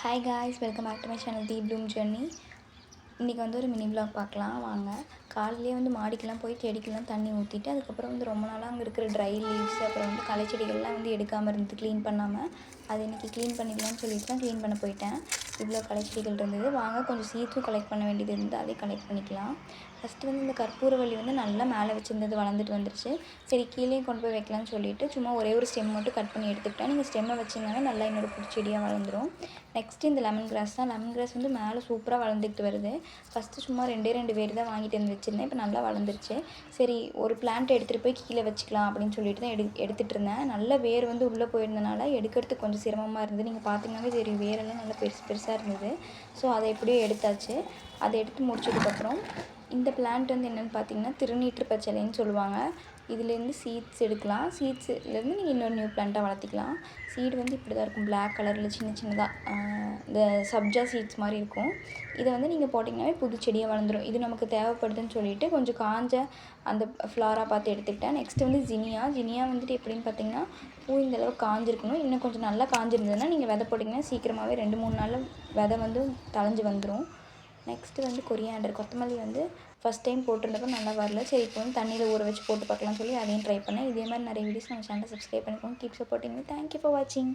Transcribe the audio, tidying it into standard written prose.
Hi guys, welcome back to my channel the bloom journey. இன்றைக்கி வந்து ஒரு mini vlog பார்க்கலாம் வாங்க. காலையிலே வந்து மாடிக்கெலாம் போய் செடிக்கெலாம் தண்ணி ஊற்றிட்டு, அதுக்கப்புறம் வந்து ரொம்ப நாளாக அங்கே இருக்கிற ட்ரை லீவ்ஸ், அப்புறம் வந்து களை செடிகள்லாம் வந்து எடுக்காமல் இருந்து க்ளீன் பண்ணாமல், அது இன்றைக்கி க்ளீன் பண்ணிக்கலாம்னு சொல்லிட்டு தான் க்ளீன் பண்ண போயிட்டேன். இவ்வளோ களை செடிகள் இருந்தது. வாங்க கொஞ்சம் சீட்ஸும் கலெக்ட் பண்ண வேண்டியது இருந்து அதையும் கலெக்ட் பண்ணிக்கலாம். ஃபஸ்ட்டு வந்து இந்த கற்பூரவள்ளி வந்து நல்லா மேலே வச்சுருந்தது வளர்ந்துட்டு வந்துருச்சு. சரி கீழேயும் கொண்டு போய் வைக்கலாம்னு சொல்லிட்டு சும்மா ஒரே ஒரு ஸ்டெம் மட்டும் கட் பண்ணி எடுத்துக்கிட்டேன். நீங்கள் ஸ்டெம்மை வச்சிங்கனாலே நல்லா இன்னொரு புது செடியாக வளர்ந்துடும். நெக்ஸ்ட்டு இந்த லெமன் கிராஸ் தான். லெமன் கிராஸ் வந்து மேலே சூப்பராக வளர்ந்துக்கிட்டு வருது. ஃபஸ்ட்டு சும்மா 2 வேர் தான் வாங்கிட்டு வந்து வச்சுருந்தேன். இப்போ நல்லா வளர்ந்துருச்சு. சரி ஒரு பிளான்ட் எடுத்துகிட்டு போய் கீழே வச்சுக்கலாம் அப்படின்னு சொல்லிட்டு தான் எடுத்துகிட்டு இருந்தேன். நல்ல வேர் வந்து உள்ளே போயிருந்தனால எடுக்கிறதுக்கு கொஞ்சம் சிரமமாக இருந்தது. நீங்கள் பார்த்தீங்கன்னாவே தெரியும், வேரெல்லாம் நல்லா பெருசாக இருந்தது. ஸோ அதை எப்படியோ எடுத்தாச்சு. அதை எடுத்து முடிச்சதுக்கப்புறம் இந்த பிளான்ட் வந்து என்னென்னு பார்த்தீங்கன்னா திருநீற்று பச்சலைன்னு சொல்லுவாங்க. இதுலேருந்து சீட்ஸ் எடுக்கலாம். சீட்ஸ்லேருந்து நீங்கள் இன்னொரு நியூ பிளான்ட்டாக வளர்த்திக்கலாம். சீடு வந்து இப்படி தான் இருக்கும், பிளாக் கலரில் சின்னதாக இந்த சப்ஜா சீட்ஸ் மாதிரி இருக்கும். இதை வந்து நீங்கள் போட்டிங்கனாவே புது செடியாக வளர்ந்துடும். இது நமக்கு தேவைப்படுதுன்னு சொல்லிட்டு கொஞ்சம் காஞ்ச அந்த ஃப்ளாராக பார்த்து எடுத்துக்கிட்டேன். நெக்ஸ்ட்டு வந்து ஜினியா வந்துட்டு எப்படின்னு பார்த்தீங்கன்னா, பூ இந்த அளவு காஞ்சிருக்கணும். இன்னும் கொஞ்சம் நல்லா காஞ்சிருந்ததுன்னா நீங்கள் விதை போட்டிங்கன்னா சீக்கிரமாகவே 2-3 நாளில் விதை வந்து தழைஞ்சு வந்துடும். நெக்ஸ்ட்டு வந்து கொத்தமல்லி வந்து ஃபஸ்ட் டைம் போட்டிருந்தப்போ நல்லா வரல. சரி இப்போ வந்து தண்ணியில் ஊற வச்சு போட்டு பார்க்கலாம்னு சொல்லி அதையும் ட்ரை பண்ணேன். இதே மாதிரி நிறைய வீடியோஸ் நம்ம சேனலை சப்ஸ்கிரைப் பண்ணிக்கோங்க. Keep supporting me. Thank you for வாட்சிங்.